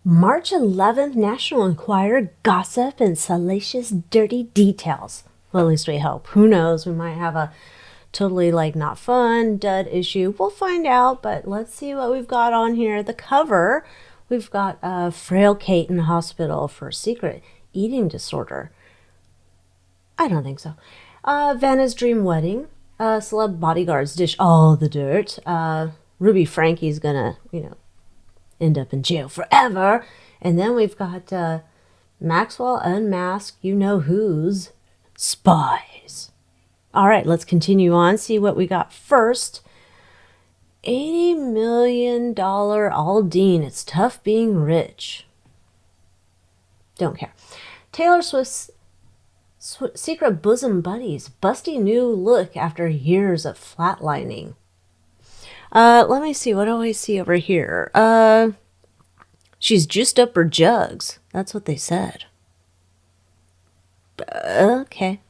March 11th, National Enquirer, gossip and salacious dirty details. Well, at least we hope. Who knows? We might have a totally not fun dud issue. We'll find out, but let's see what we've got on here. The cover, we've got frail Kate in the hospital for secret eating disorder. I don't think so. Vanna's dream wedding. Celeb bodyguards dish all the dirt. Ruby Franke's gonna, end up in jail forever. And then we've got Maxwell unmasked who's spies. All right, let's continue on. See what we got first. $80 million Aldine. It's tough being rich. Don't care. Taylor Swift's secret bosom buddies. Busty new look after years of flatlining. Let me see. What do I see over here? She's juiced up her jugs. That's what they said. Okay.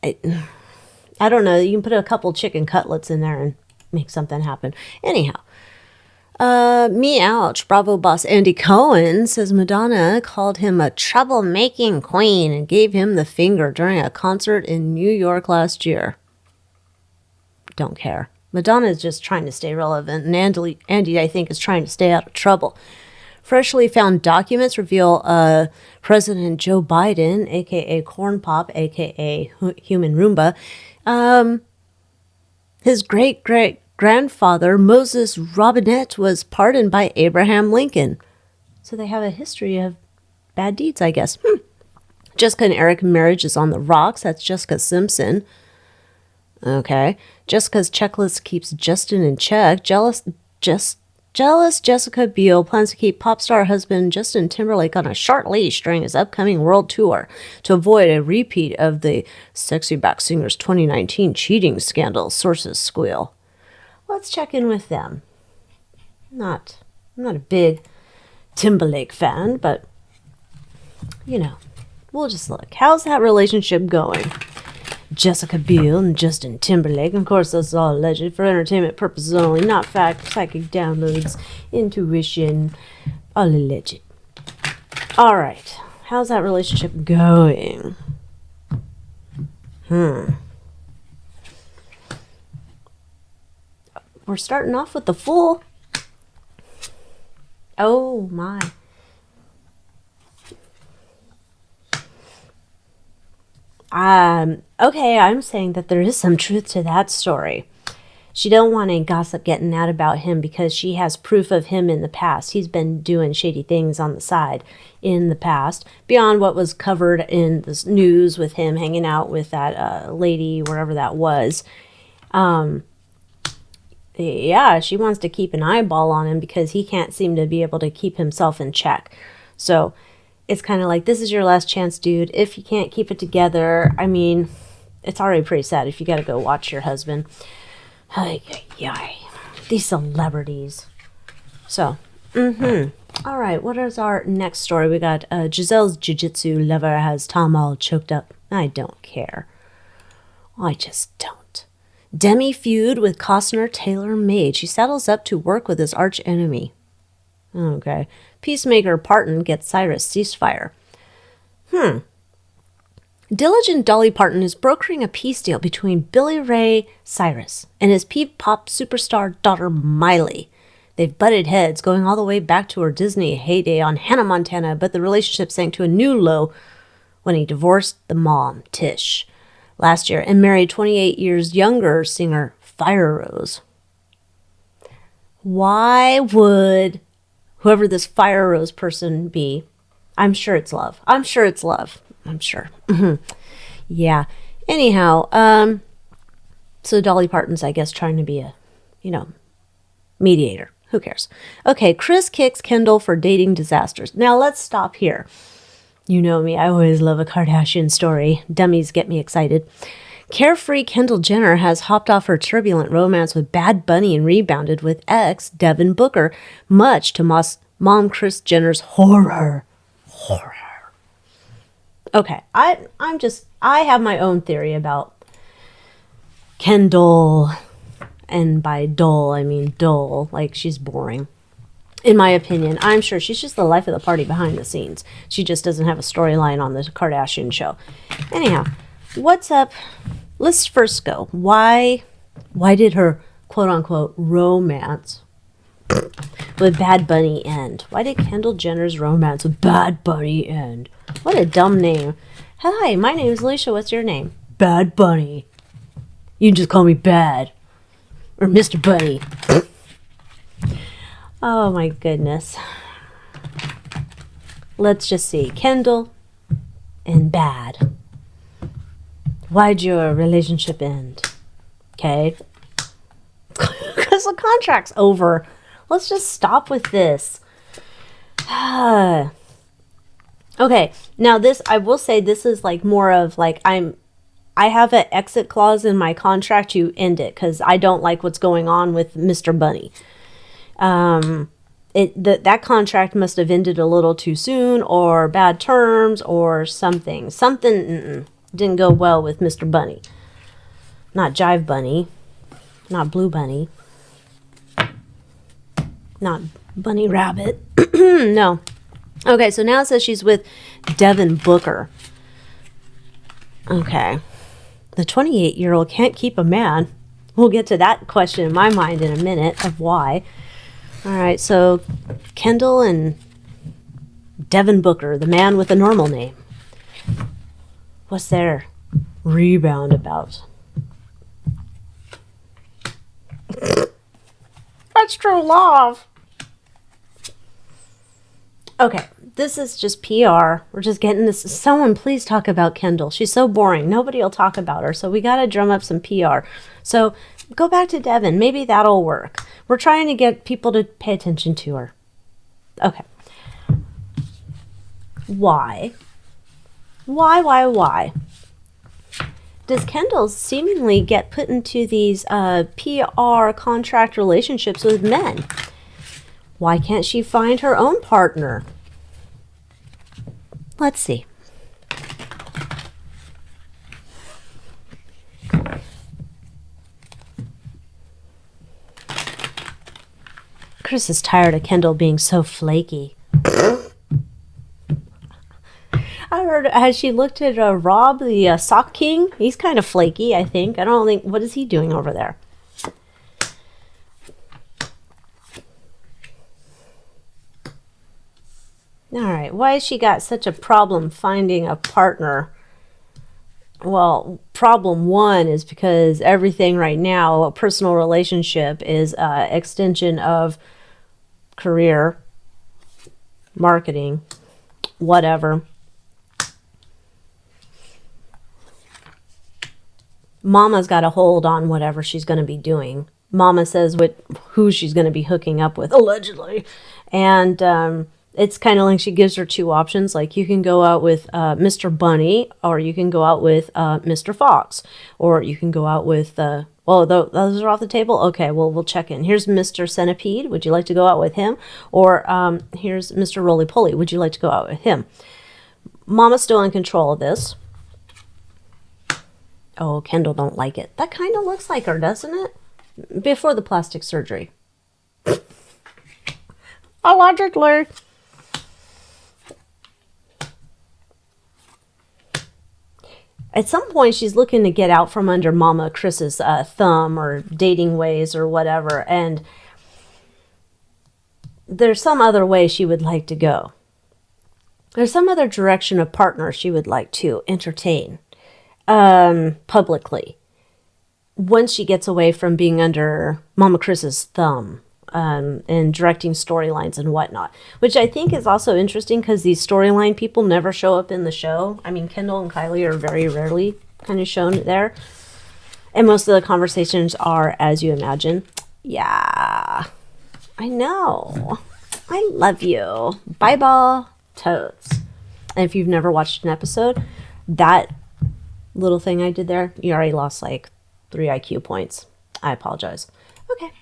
I don't know. You can put a couple chicken cutlets in there and make something happen. Anyhow. Me ouch. Bravo boss Andy Cohen says Madonna called him a troublemaking queen and gave him the finger during a concert in New York last year. Don't care. Madonna is just trying to stay relevant, and Andy, I think, is trying to stay out of trouble. Freshly found documents reveal President Joe Biden, a.k.a. Corn Pop, a.k.a. Human Roomba, his great-great-grandfather, Moses Robinette, was pardoned by Abraham Lincoln. So they have a history of bad deeds, I guess. Jessica and Eric marriage is on the rocks. That's Jessica Simpson. Okay. Jessica's checklist keeps Justin in check. Jealous Jessica Biel plans to keep pop star husband Justin Timberlake on a short leash during his upcoming world tour to avoid a repeat of the sexy back singer's 2019 cheating scandal, sources squeal. Let's check in with them. I'm not a big Timberlake fan, but, we'll just look. How's that relationship going? Jessica Biel and Justin Timberlake. Of course, that's all alleged for entertainment purposes only, not fact, psychic downloads, intuition, all alleged. All right. How's that relationship going? We're starting off with the Fool. Oh, my. Okay, I'm saying that there is some truth to that story. She don't want any gossip getting out about him because she has proof of him in the past. He's been doing shady things on the side in the past, beyond what was covered in the news with him hanging out with that lady, wherever that was. Yeah, she wants to keep an eyeball on him because he can't seem to be able to keep himself in check. So it's kind of like, this is your last chance, dude. If you can't keep it together, I mean, it's already pretty sad if you got to go watch your husband. These celebrities. So, all right, what is our next story? We got Giselle's jiu-jitsu lover has Tom all choked up. I don't care. I just don't. Demi feud with Costner Taylor made. She settles up to work with his arch enemy. Okay. Peacemaker Parton gets Cyrus ceasefire. Diligent Dolly Parton is brokering a peace deal between Billy Ray Cyrus and his pop superstar daughter Miley. They've butted heads going all the way back to her Disney heyday on Hannah Montana, but the relationship sank to a new low when he divorced the mom, Tish, last year and married 28 years younger singer Fire Rose. Why would whoever this Fire Rose person be, I'm sure it's love. I'm sure. Yeah. Anyhow, so Dolly Parton's, I guess, trying to be a, mediator. Who cares? Okay, Chris kicks Kendall for dating disasters. Now, let's stop here. You know me, I always love a Kardashian story. Dummies get me excited. Carefree Kendall Jenner has hopped off her turbulent romance with Bad Bunny and rebounded with ex Devin Booker, much to mom Kris Jenner's horror. Okay, I have my own theory about Kendall, and by dull I mean dull, like she's boring. in my opinion. I'm sure she's just the life of the party behind the scenes. She just doesn't have a storyline on the Kardashian show. Anyhow, what's up? Let's first go. Why did her quote-unquote romance with Bad Bunny end? Why did Kendall Jenner's romance with Bad Bunny end? What a dumb name. Hi, my name is Alycia. What's your name? Bad Bunny. You can just call me Bad. Or Mr. Bunny. Oh my goodness. Let's just see. Kendall and Bad. Why'd your relationship end? Okay. Because the contract's over. Let's just stop with this. Okay. Now this, I will say this is like more of like I have an exit clause in my contract to end it because I don't like what's going on with Mr. Bunny. That contract must have ended a little too soon or bad terms or something. Something didn't go well with Mr. Bunny. Not Jive Bunny. Not Blue Bunny. Not Bunny Rabbit. No. Okay, so now it says she's with Devin Booker. Okay. The 28-year-old can't keep a man. We'll get to that question in my mind in a minute of why. All right, so Kendall and Devin Booker, the man with a normal name. What's their rebound about? That's true love. Okay, this is just PR. We're just getting this. Someone please talk about Kendall. She's so boring. Nobody will talk about her, so we got to drum up some PR. So go back to Devin. Maybe that'll work. We're trying to get people to pay attention to her. Okay. Why? Why? Does Kendall seemingly get put into these PR contract relationships with men? Why can't she find her own partner? Let's see. Chris is tired of Kendall being so flaky. I heard, has she looked at Rob, the sock king? He's kind of flaky, I think. I don't think, what is he doing over there? All right, why has she got such a problem finding a partner? Well, problem one is because everything right now, a personal relationship is an extension of career, marketing, whatever. Mama's got a hold on whatever she's going to be doing. Mama says who she's going to be hooking up with, allegedly. And it's kind of like she gives her two options. Like, you can go out with Mr. Bunny, or you can go out with Mr. Fox, or you can go out with, those are off the table? Okay, well, we'll check in. Here's Mr. Centipede. Would you like to go out with him? Or here's Mr. Roly-Poly. Would you like to go out with him? Mama's still in control of this. Oh, Kendall don't like it. That kind of looks like her, doesn't it? Before the plastic surgery. Allegedly. At some point, she's looking to get out from under Mama Chris's thumb or dating ways or whatever. And there's some other way she would like to go. There's some other direction of partner she would like to entertain publicly once she gets away from being under Mama Chris's thumb. And directing storylines and whatnot, which I think is also interesting because these storyline people never show up in the show. I mean, Kendall and Kylie are very rarely kind of shown there, and most of the conversations are as you imagine. Yeah, I know. I love you. Bye bye, totes. And if you've never watched an episode, that little thing I did there, you already lost like 3 IQ points. I apologize. Okay.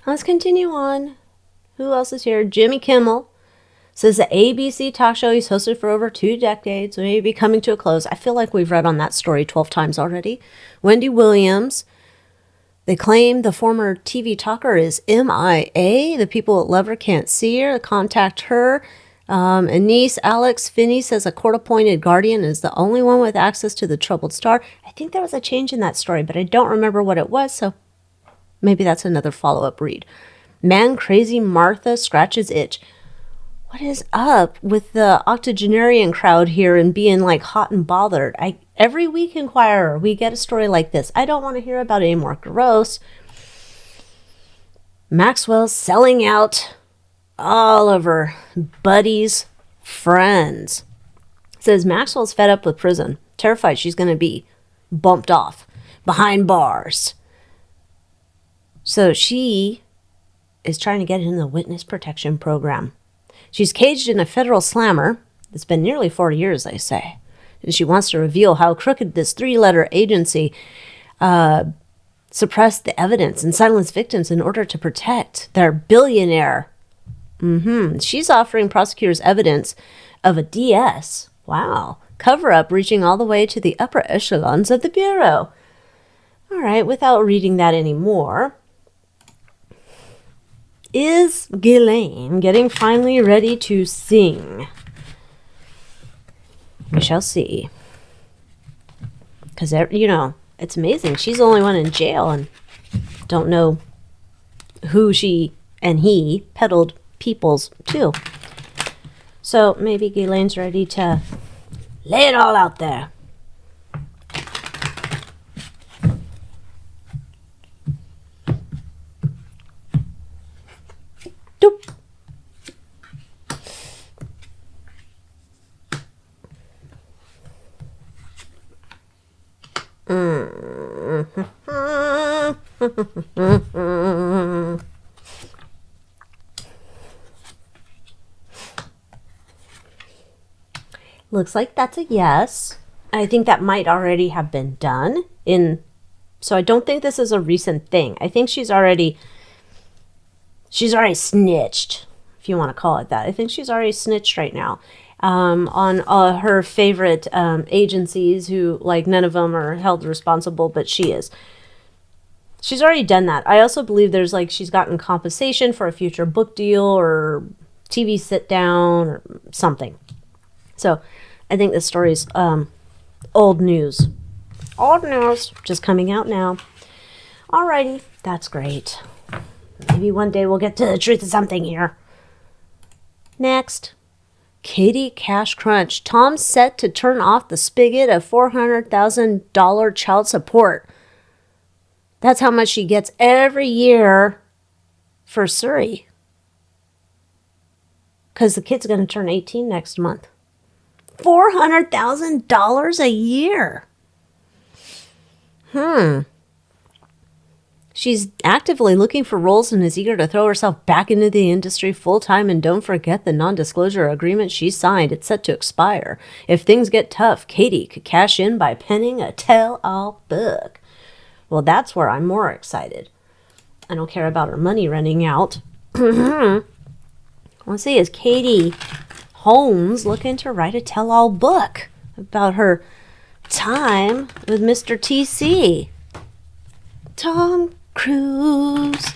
Let's continue on. Who else is here? Jimmy Kimmel says the ABC talk show he's hosted for over 2 decades may be coming to a close. I feel like we've read on that story 12 times already. Wendy Williams They claim the former TV talker is MIA. The people that love her can't see her. Contact her. A niece, Alex Finney, says a court-appointed guardian is the only one with access to the troubled star. I think there was a change in that story, but I don't remember what it was, so maybe that's another follow-up read. Man Crazy Martha scratches itch. What is up with the octogenarian crowd here and being like hot and bothered? Every week, Enquirer, we get a story like this. I don't want to hear about it anymore. Gross. Maxwell's selling out all of her buddies' friends. Says Maxwell's fed up with prison. Terrified she's going to be bumped off behind bars. So she is trying to get in the witness protection program. She's caged in a federal slammer. It's been nearly 4 years, they say. And she wants to reveal how crooked this 3-letter agency suppressed the evidence and silenced victims in order to protect their billionaire. She's offering prosecutors evidence of a DS. Wow. Cover-up reaching all the way to the upper echelons of the Bureau. All right, without reading that anymore. Is Ghislaine getting finally ready to sing? We shall see. Because, it's amazing. She's the only one in jail and don't know who she and he peddled peoples to. So maybe Ghislaine's ready to lay it all out there. Doop. Looks like that's a yes. I think that might already have been done so I don't think this is a recent thing. I think she's already snitched, if you want to call it that. I think she's already snitched right now on her favorite agencies who, like, none of them are held responsible, but she is. She's already done that. I also believe there's, she's gotten compensation for a future book deal or TV sit down or something. So I think this story's old news. Old news, just coming out now. Alrighty, that's great. Maybe one day we'll get to the truth of something here. Next, Katie Cash Crunch. Tom's set to turn off the spigot of $400,000 child support. That's how much she gets every year for Surrey. Because the kid's going to turn 18 next month. $400,000 a year. She's actively looking for roles and is eager to throw herself back into the industry full-time. And don't forget the non-disclosure agreement she signed. It's set to expire. If things get tough, Katie could cash in by penning a tell-all book. Well, that's where I'm more excited. I don't care about her money running out. Let's see, is Katie Holmes looking to write a tell-all book about her time with Mr. TC? Tom Cruise.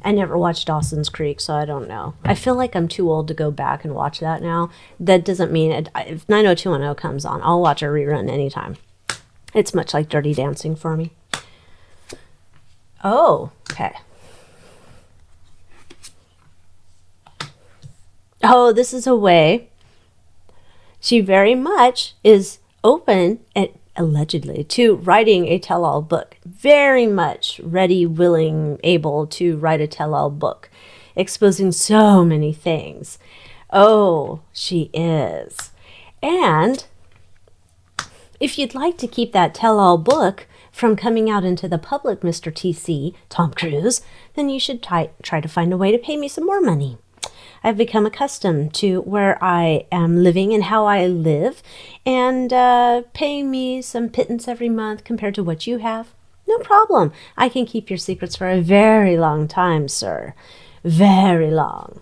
I never watched Dawson's Creek, so I don't know. I feel like I'm too old to go back and watch that now. That doesn't mean if 90210 comes on, I'll watch a rerun anytime. It's much like Dirty Dancing for me. Oh, okay. Oh, this is a way. She very much is open, and allegedly, to writing a tell-all book. Very much ready, willing, able to write a tell-all book, exposing so many things. Oh, she is. And if you'd like to keep that tell-all book from coming out into the public, Mr. TC, Tom Cruise, then you should try to find a way to pay me some more money. I've become accustomed to where I am living and how I live, and paying me some pittance every month compared to what you have. No problem. I can keep your secrets for a very long time, sir. Very long.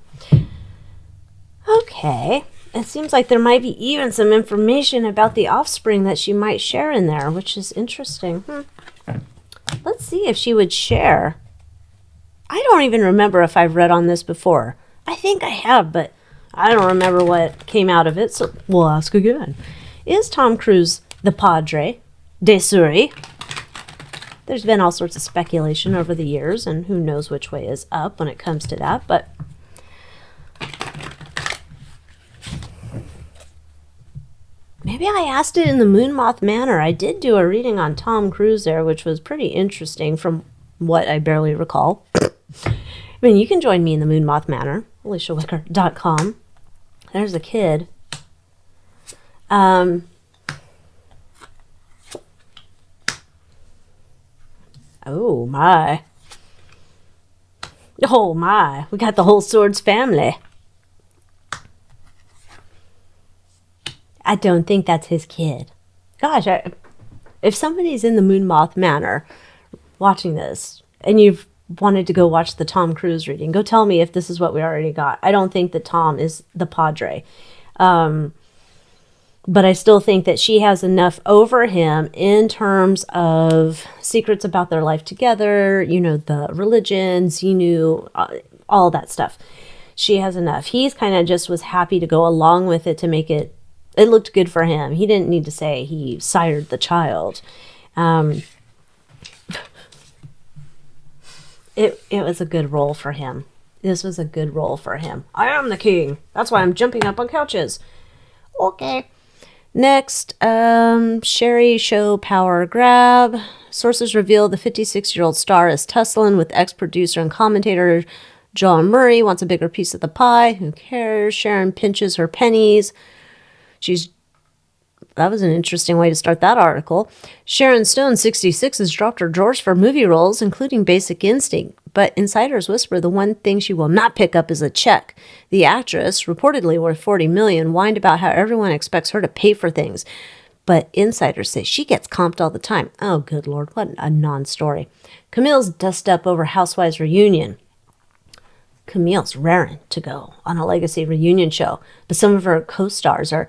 Okay. it seems like there might be even some information about the offspring that she might share in there, which is interesting. Let's see if she would share. I don't even remember if I've read on this before. I think I have, but I don't remember what came out of it, so we'll ask again. Is Tom Cruise the padre de Suri? There's been all sorts of speculation over the years, and who knows which way is up when it comes to that, but maybe I asked it in the Moon Moth manner. I did do a reading on Tom Cruise there, which was pretty interesting from what I barely recall. I mean, you can join me in the Moon Moth manner, AlyciaWicker.com. There's a kid. Oh my. Oh my. We got the whole Swords family. I don't think that's his kid. Gosh, if somebody's in the Moon Moth manner watching this and you've wanted to go watch the Tom Cruise reading, go tell me if this is what we already got. I don't think that Tom is the padre. But I still think that she has enough over him in terms of secrets about their life together, you know, the religions, you knew, all that stuff. She has enough. He's kind of just was happy to go along with it to make it looked good for him. He didn't need to say he sired the child. It was a good role for him. This was a good role for him. I am the king. That's why I'm jumping up on couches. Okay. Next, Sherry show power grab. Sources reveal the 56-year-old star is tussling with ex-producer and commentator John Murray. Wants a bigger piece of the pie. Who cares? Sharon pinches her pennies. That was an interesting way to start that article. Sharon Stone, 66, has dropped her drawers for movie roles, including Basic Instinct. But insiders whisper the one thing she will not pick up is a check. The actress, reportedly worth $40 million, whined about how everyone expects her to pay for things. But insiders say she gets comped all the time. Oh, good Lord, what a non-story. Camille's dust up over Housewives reunion. Camille's raring to go on a legacy reunion show, but some of her co-stars are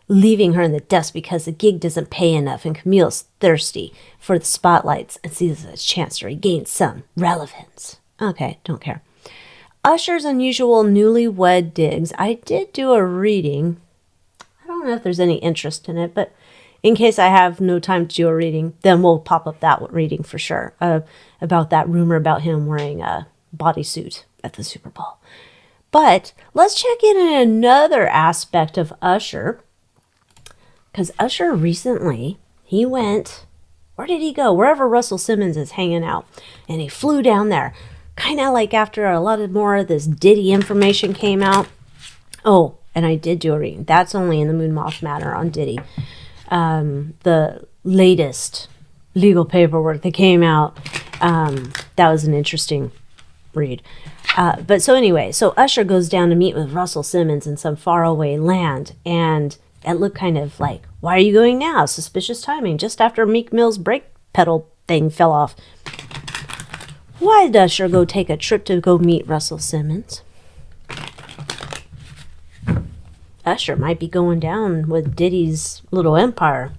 leaving her in the dust because the gig doesn't pay enough, and Camille's thirsty for the spotlights and sees it as a chance to regain some relevance. Okay, don't care. Usher's unusual newlywed digs. I did do a reading. I don't know if there's any interest in it, but in case I have no time to do a reading, then we'll pop up that reading for sure, about that rumor about him wearing a bodysuit at the Super Bowl. But let's check in on another aspect of Usher. Because Usher recently, he went, where did he go? Wherever Russell Simmons is hanging out. And he flew down there. Kind of like after a lot more of this Diddy information came out. Oh, and I did do a reading. That's only in the Moon Moth Manor on Diddy. The latest legal paperwork that came out. That was an interesting read. But so anyway, so Usher goes down to meet with Russell Simmons in some faraway land. And it looked kind of like, why are you going now? Suspicious timing, just after Meek Mill's brake pedal thing fell off. Why did Usher go take a trip to go meet Russell Simmons? Usher might be going down with Diddy's little empire.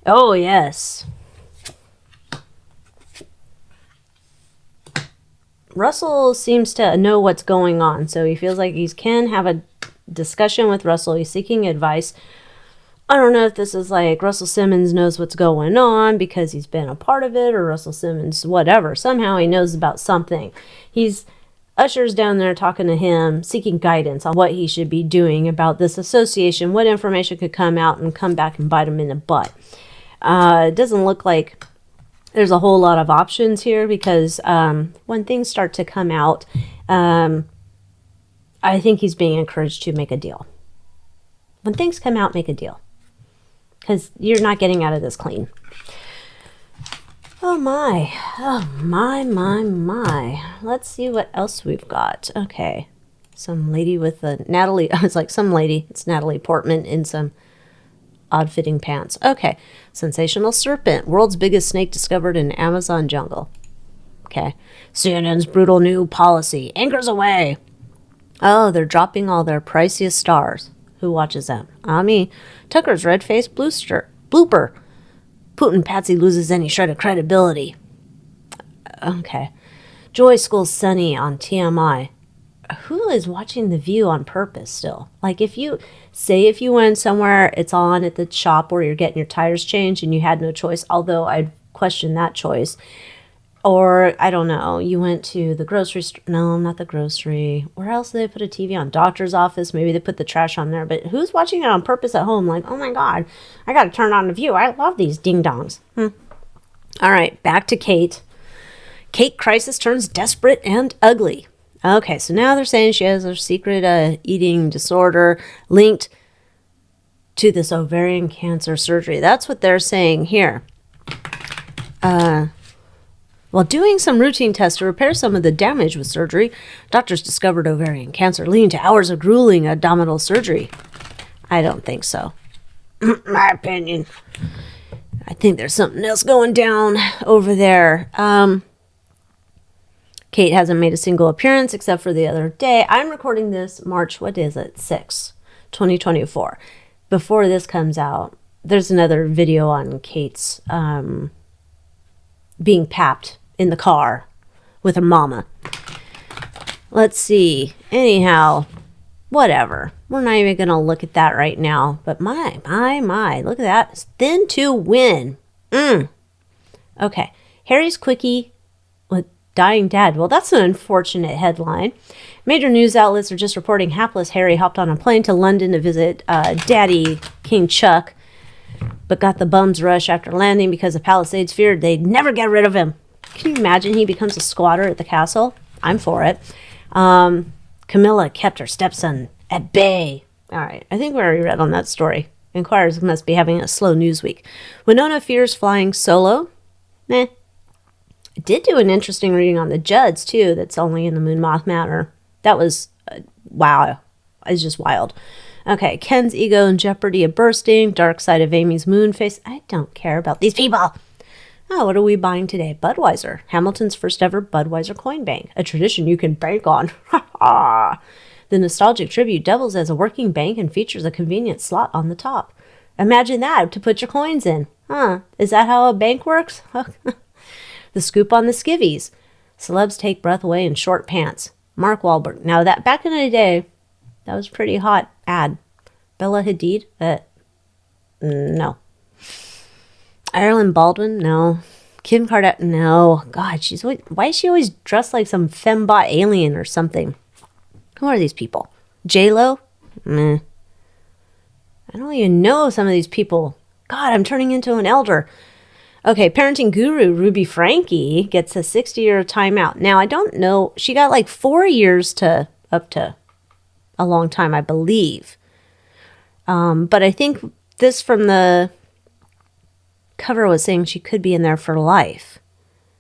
Oh, yes. Russell seems to know what's going on, so he feels like he can have a discussion with Russell. He's seeking advice. I don't know if this is like Russell Simmons knows what's going on because he's been a part of it, or Russell Simmons, whatever. Somehow he knows about something. Usher's down there talking to him, seeking guidance on what he should be doing about this association, what information could come out and come back and bite him in the butt. It doesn't look like there's a whole lot of options here because when things start to come out, I think he's being encouraged to make a deal. When things come out, make a deal. Because you're not getting out of this clean. Oh my. Oh my. Let's see what else we've got. Okay. Some lady with a Natalie. I was like, some lady. It's Natalie Portman in some odd-fitting pants. Okay. Sensational serpent. World's biggest snake discovered in Amazon jungle. Okay. CNN's brutal new policy. Anchors away. Oh, they're dropping all their priciest stars. Who watches them? Me. Tucker's red-faced blooper. Putin Patsy loses any shred of credibility. Okay. Joy schools Sunny on TMI. Who is watching The View on purpose still? Like, if you went somewhere, it's on at the shop where you're getting your tires changed and you had no choice, although I'd question that choice. Or, I don't know, you went to the grocery store. No, not the grocery. Where else do they put a TV on? Doctor's office. Maybe they put the trash on there. But who's watching it on purpose at home? Like, oh my God, I got to turn on The View. I love these ding-dongs. All right, back to Kate. Kate crisis turns desperate and ugly. Okay, so now they're saying she has a secret eating disorder linked to this ovarian cancer surgery. That's what they're saying here. While doing some routine tests to repair some of the damage with surgery, doctors discovered ovarian cancer, leading to hours of grueling abdominal surgery. I don't think so. My opinion. I think there's something else going down over there. Kate hasn't made a single appearance except for the other day. I'm recording this March, 6, 2024. Before this comes out, there's another video on Kate's being papped in the car with her mama. Let's see. Anyhow, whatever. We're not even going to look at that right now. But my. Look at that. It's thin to win. Okay. Harry's quickie with dying dad. Well, that's an unfortunate headline. Major news outlets are just reporting hapless Harry hopped on a plane to London to visit Daddy King Chuck, but got the bum's rush after landing because the Palisades feared they'd never get rid of him. Can you imagine he becomes a squatter at the castle? I'm for it. Camilla kept her stepson at bay. All right, I think we already read on that story. Enquirers must be having a slow news week. Winona fears flying solo. I did do an interesting reading on the Judds, too, that's only in the Moon Moth Manor. That was, wow, it's just wild. Okay, Ken's ego in jeopardy of bursting, dark side of Amy's moon face. I don't care about these people. Oh, what are we buying today? Budweiser. Hamilton's first ever Budweiser coin bank. A tradition you can bank on. The nostalgic tribute doubles as a working bank and features a convenient slot on the top. Imagine that to put your coins in. Is that how a bank works? The scoop on the skivvies. Celebs take breath away in short pants. Mark Wahlberg. Now, that back in the day, that was a pretty hot ad. Bella Hadid? No. Ireland Baldwin? No. Kim Kardashian? No. God, why is she always dressed like some fembot alien or something? Who are these people? J-Lo? Meh. I don't even know some of these people. God, I'm turning into an elder. Okay, parenting guru Ruby Franke gets a 60-year timeout. Now, I don't know. She got like 4 years to up to a long time, I believe. But I think this from the cover was saying she could be in there for life.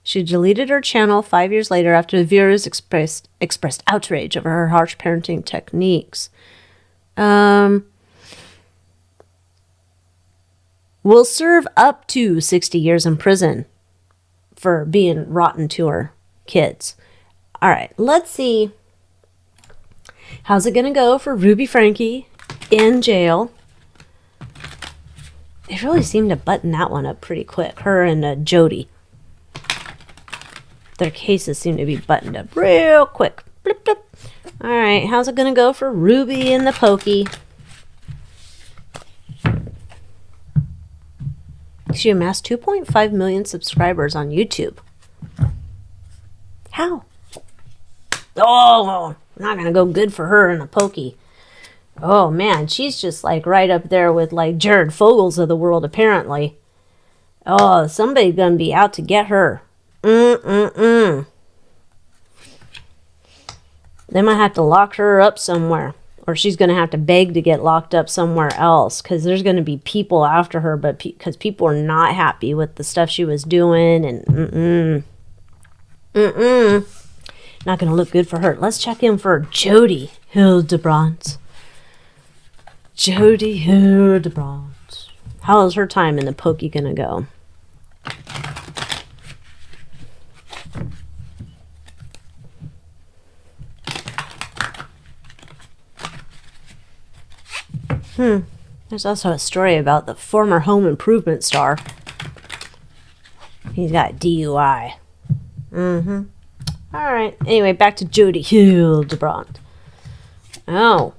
She deleted her channel 5 years later after the viewers expressed outrage over her harsh parenting techniques. Will serve up to 60 years in prison for being rotten to her kids. All right, let's see. How's it going to go for Ruby Franke in jail? They really seem to button that one up pretty quick. Her and Jody. Their cases seem to be buttoned up real quick. Blip, blip. All right, how's it going to go for Ruby and the Pokey? She amassed 2.5 million subscribers on YouTube. How? Oh, not going to go good for her and the Pokey. Oh, man, she's just like right up there with like Jared Fogels of the world, apparently. Oh, somebody's going to be out to get her. They might have to lock her up somewhere. Or she's going to have to beg to get locked up somewhere else. Because there's going to be people after her. But because people are not happy with the stuff she was doing. And not going to look good for her. Let's check in for Jody Hildebrandt. Jody Hildebrandt. How is her time in the Pokey going to go? There's also a story about the former home improvement star. He's got DUI. All right. Anyway, back to Jody Hildebrandt. Oh.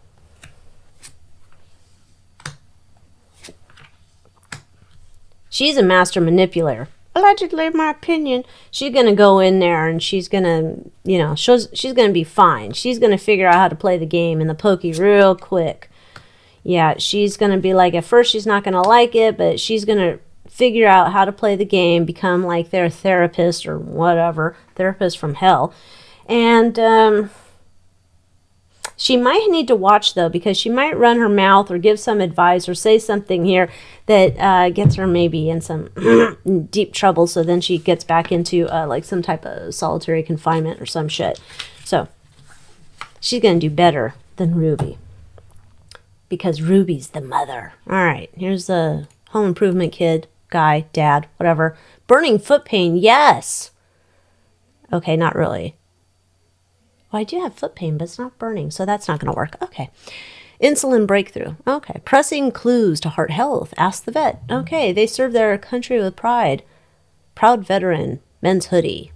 She's a master manipulator. Allegedly, in my opinion. She's going to go in there and she's going to, she's going to be fine. She's going to figure out how to play the game and the pokey real quick. Yeah, she's going to be like, at first she's not going to like it, but she's going to figure out how to play the game, become like their therapist or whatever, therapist from hell. And she might need to watch, though, because she might run her mouth or give some advice or say something here that gets her maybe in some deep trouble. So then she gets back into like some type of solitary confinement or some shit. So she's going to do better than Ruby because Ruby's the mother. All right, here's the home improvement kid, guy, dad, whatever. Burning foot pain, yes. Okay, not really. Well, I do have foot pain, but it's not burning, so that's not going to work. Okay. Insulin breakthrough. Okay. Pressing clues to heart health. Ask the vet. Okay. They serve their country with pride. Proud veteran. Men's hoodie.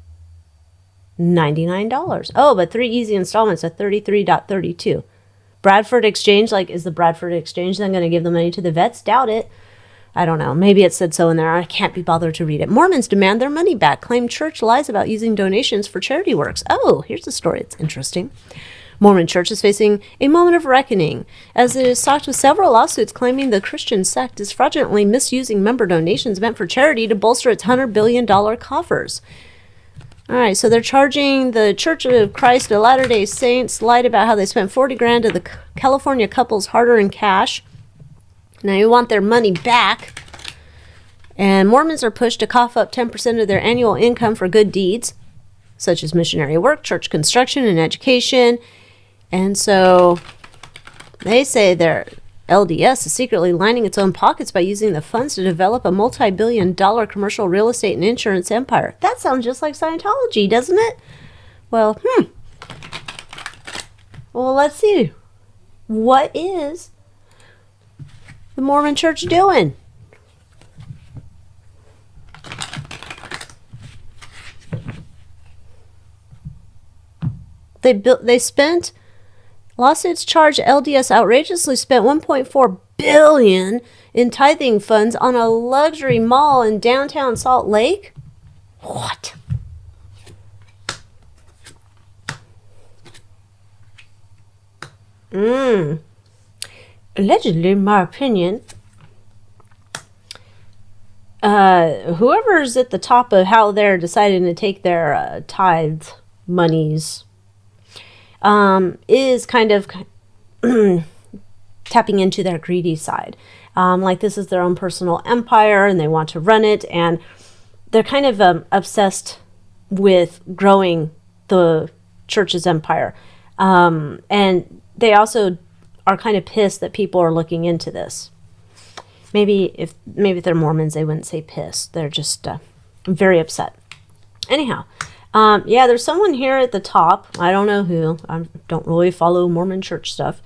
$99. Oh, but 3 easy installments at $33.32. Bradford Exchange. Like, is the Bradford Exchange then going to give the money to the vets? Doubt it. I don't know. Maybe it said so in there. I can't be bothered to read it. Mormons demand their money back. Claim church lies about using donations for charity works. Oh, here's a story. It's interesting. Mormon church is facing a moment of reckoning as it is socked with several lawsuits claiming the Christian sect is fraudulently misusing member donations meant for charity to bolster its $100 billion coffers. All right, so they're charging the Church of Christ of Latter-day Saints lied about how they spent $40,000 of the California couple's hard-earned cash. Now you want their money back. And Mormons are pushed to cough up 10% of their annual income for good deeds, such as missionary work, church construction, and education. And so they say their LDS is secretly lining its own pockets by using the funds to develop a multi-billion-dollar commercial real estate and insurance empire. That sounds just like Scientology, doesn't it? Well, Well, let's see. What is the Mormon church doing? They spent, lawsuits charge LDS outrageously spent $1.4 billion in tithing funds on a luxury mall in downtown Salt Lake. What? Allegedly, in my opinion, whoever's at the top of how they're deciding to take their tithe monies is kind of tapping into their greedy side. Like this is their own personal empire and they want to run it, and they're kind of obsessed with growing the church's empire. And they also are kind of pissed that people are looking into this. Maybe if they're Mormons, they wouldn't say pissed. They're just very upset. Anyhow, yeah, there's someone here at the top. I don't know who. I don't really follow Mormon church stuff,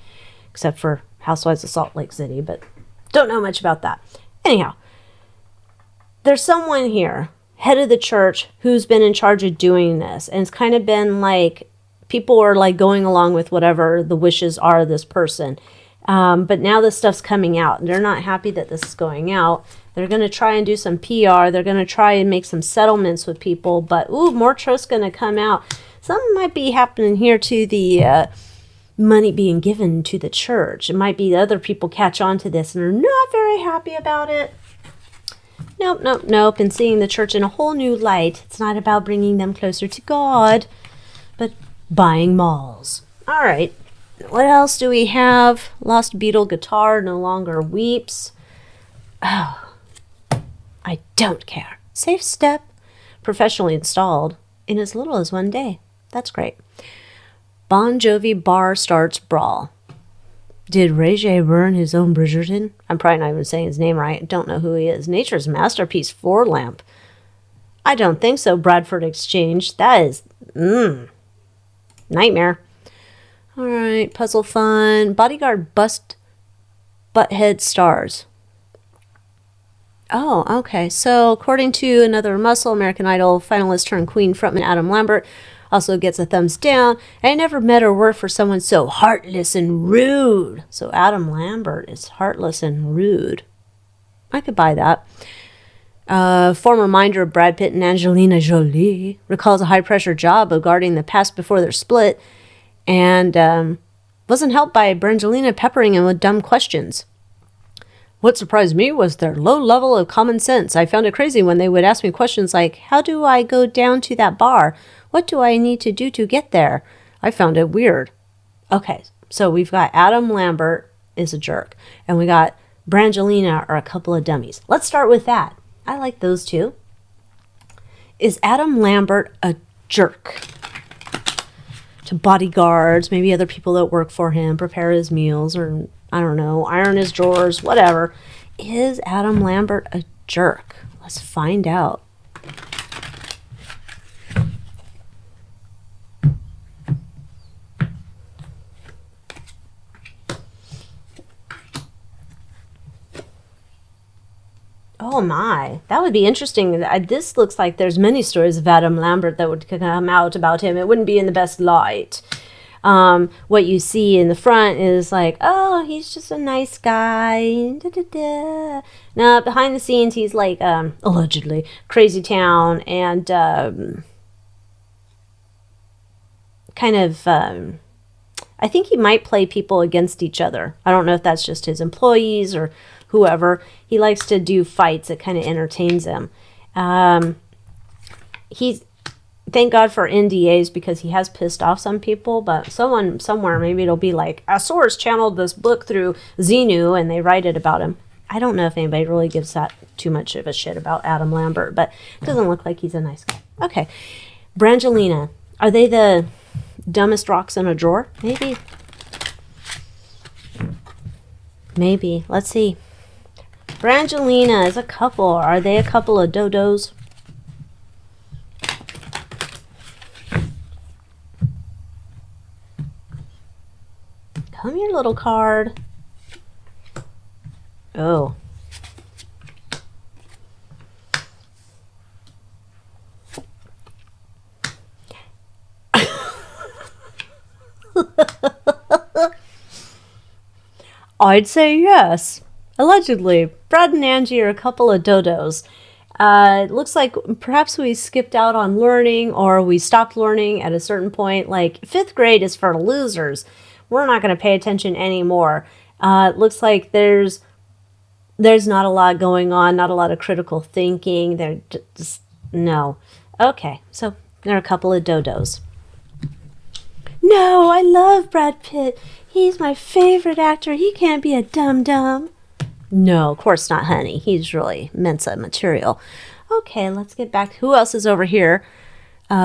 except for Housewives of Salt Lake City, but don't know much about that. Anyhow, there's someone here, head of the church, who's been in charge of doing this. And it's kind of been like, people are like going along with whatever the wishes are of this person. But now this stuff's coming out. They're not happy that this is going out. They're going to try and do some PR. They're going to try and make some settlements with people. But, more trust's going to come out. Something might be happening here to the money being given to the church. It might be other people catch on to this and are not very happy about it. Nope. And seeing the church in a whole new light. It's not about bringing them closer to God, but buying malls. All right. What else do we have? Lost Beatle guitar no longer weeps. Oh, I don't care. Safe step. Professionally installed in as little as 1 day. That's great. Bon Jovi bar starts brawl. Did Ray J burn his own Bridgerton? I'm probably not even saying his name right. Don't know who he is. Nature's masterpiece floor lamp. I don't think so. Bradford Exchange. That is, nightmare. All right, puzzle fun. Bodyguard bust butthead stars. Oh, okay. So according to another Muscle American Idol finalist turned Queen frontman Adam Lambert also gets a thumbs down. I never met or worked for someone so heartless and rude. So Adam Lambert is heartless and rude. I could buy that. Former minder of Brad Pitt and Angelina Jolie recalls a high-pressure job of guarding the past before their split and wasn't helped by Brangelina peppering him with dumb questions. What surprised me was their low level of common sense. I found it crazy when they would ask me questions like, how do I go down to that bar? What do I need to do to get there? I found it weird. Okay, so we've got Adam Lambert is a jerk, and we got Brangelina are a couple of dummies. Let's start with that. I like those two. Is Adam Lambert a jerk to bodyguards, maybe other people that work for him, prepare his meals, or I don't know, iron his drawers, whatever? Is Adam Lambert a jerk? Let's find out. Oh my, that would be interesting. This looks like there's many stories of Adam Lambert that would come out about him. It wouldn't be in the best light. What you see in the front is like, oh, he's just a nice guy. Da, da, da. Now, behind the scenes, he's like, allegedly, crazy town and kind of, I think he might play people against each other. I don't know if that's just his employees or whoever. He likes to do fights. It kind of entertains him. Thank God for NDAs because he has pissed off some people, but someone somewhere, maybe it'll be like, a source channeled this book through Xenu and they write it about him. I don't know if anybody really gives that too much of a shit about Adam Lambert, but it doesn't look like he's a nice guy. Okay. Brangelina. Are they the dumbest rocks in a drawer? Maybe. Maybe. Let's see. Brangelina is a couple. Are they a couple of dodos? Come here, little card. Oh. I'd say yes. Allegedly, Brad and Angie are a couple of dodos. It looks like perhaps we skipped out on learning or we stopped learning at a certain point. Like, 5th grade is for losers. We're not going to pay attention anymore. It looks like there's not a lot going on, not a lot of critical thinking. They're just, no. Okay, so they're a couple of dodos. No, I love Brad Pitt. He's my favorite actor. He can't be a dum-dum. No, of course not, honey. He's really Mensa material. Okay, let's get back. Who else is over here?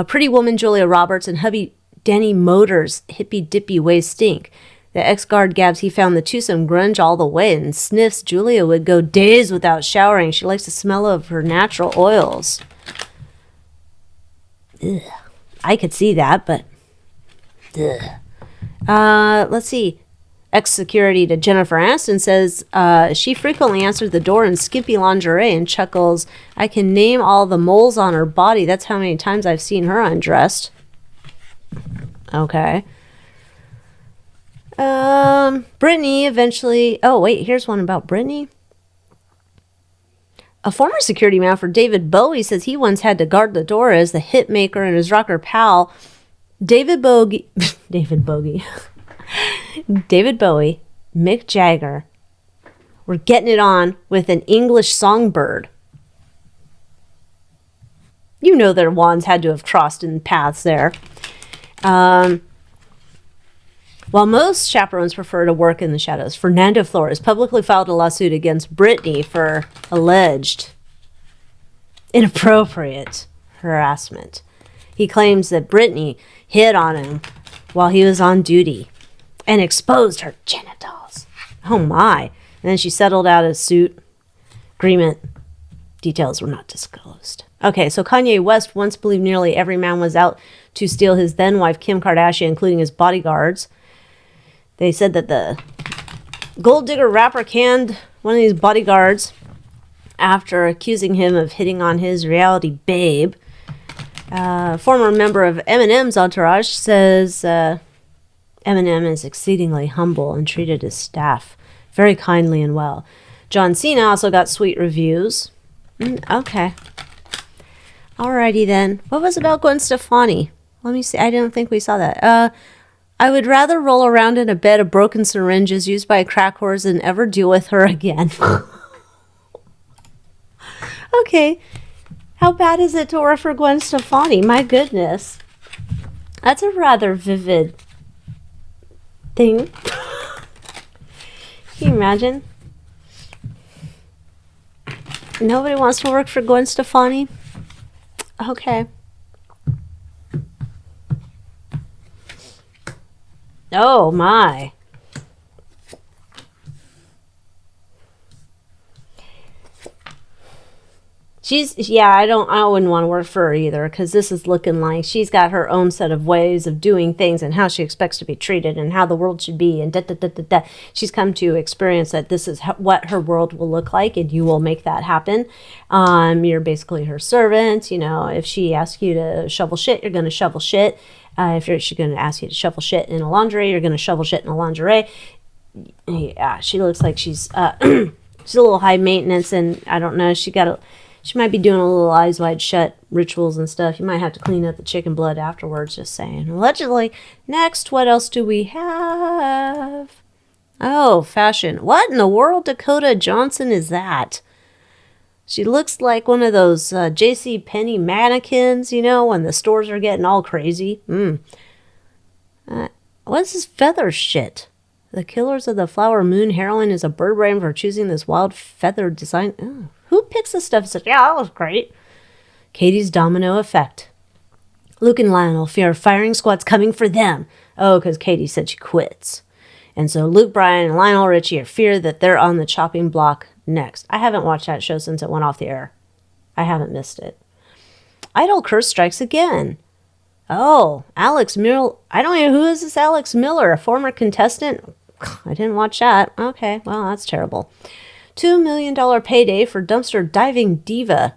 Pretty woman Julia Roberts and hubby Danny Motors' hippy-dippy ways stink. The ex-guard gabs he found the twosome grunge all the way and sniffs Julia would go days without showering. She likes the smell of her natural oils. Ugh. I could see that, but... Ugh. Let's see. Ex-security to Jennifer Aniston says she frequently answers the door in skimpy lingerie and chuckles, I can name all the moles on her body. That's how many times I've seen her undressed. Okay. Britney eventually... Oh, wait, here's one about Britney. A former security man for David Bowie says he once had to guard the door as the hit maker and his rocker pal, David Bowie, Mick Jagger, were getting it on with an English songbird. You know their wands had to have crossed in paths there. While most chaperones prefer to work in the shadows, Fernando Flores publicly filed a lawsuit against Britney for alleged inappropriate harassment. He claims that Britney hit on him while he was on duty and exposed her genitals. Oh my. And then she settled out a suit. Agreement. Details were not disclosed. Okay, so Kanye West once believed nearly every man was out to steal his then wife Kim Kardashian, including his bodyguards. They said that the Gold digger rapper canned one of these bodyguards after accusing him of hitting on his reality babe. Former member of Eminem's entourage says Eminem is exceedingly humble and treated his staff very kindly and well. John Cena also got sweet reviews. Okay. Alrighty then. What was about Gwen Stefani? Let me see. I don't think we saw that. I would rather roll around in a bed of broken syringes used by crack whores than ever deal with her again. Okay. How bad is it to work for Gwen Stefani? My goodness. That's a rather vivid thing. Can you imagine? Nobody wants to work for Gwen Stefani? Okay. Oh my. I wouldn't want to work for her either, because this is looking like she's got her own set of ways of doing things and how she expects to be treated and how the world should be and da. She's come to experience that this is what her world will look like, and you will make that happen. You're basically her servant. You know, if she asks you to shovel shit, you're going to shovel shit. If she's going to ask you to shovel shit in a laundry, you're going to shovel shit in a lingerie. Yeah, she looks like she's she's a little high maintenance, and I don't know, she might be doing a little eyes wide shut rituals and stuff. You might have to clean up the chicken blood afterwards, just saying. Allegedly. Next, what else do we have? Oh, fashion. What in the world, Dakota Johnson, is that? She looks like one of those J.C. Penney mannequins, you know, when the stores are getting all crazy. What's this feather shit? The Killers of the Flower Moon heroine is a bird brain for choosing this wild feathered design. Oh, who picks this stuff and says, yeah, that was great? Katie's domino effect. Luke and Lionel fear firing squad's coming for them. Oh, because Katie said she quits. And so Luke Bryan and Lionel Richie are feared that they're on the chopping block next. I haven't watched that show since it went off the air. I haven't missed it. Idol curse strikes again. Oh, Alex Miller. I don't know, who is this Alex Miller? A former contestant? I didn't watch that. Okay, well, that's terrible. $2 million payday for dumpster diving diva.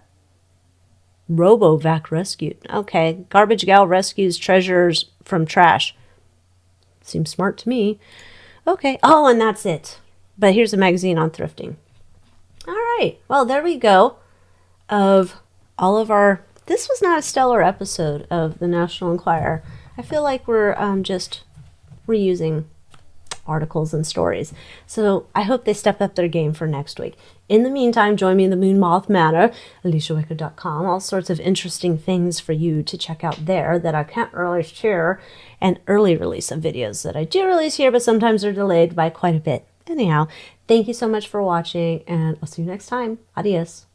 Robovac rescued. Okay, garbage gal rescues treasures from trash. Seems smart to me. Okay, oh, and that's it. But here's a magazine on thrifting. All right, well, there we go. Of all of our... This was not a stellar episode of the National Enquirer. I feel like we're just reusing articles and stories. So I hope they step up their game for next week. In the meantime, join me in the Moon Moth Manor, AlyciaWicker.com. All sorts of interesting things for you to check out there that I can't really share. An early release of videos that I do release here, but sometimes they're delayed by quite a bit. Anyhow, thank you so much for watching, and I'll see you next time. Adios.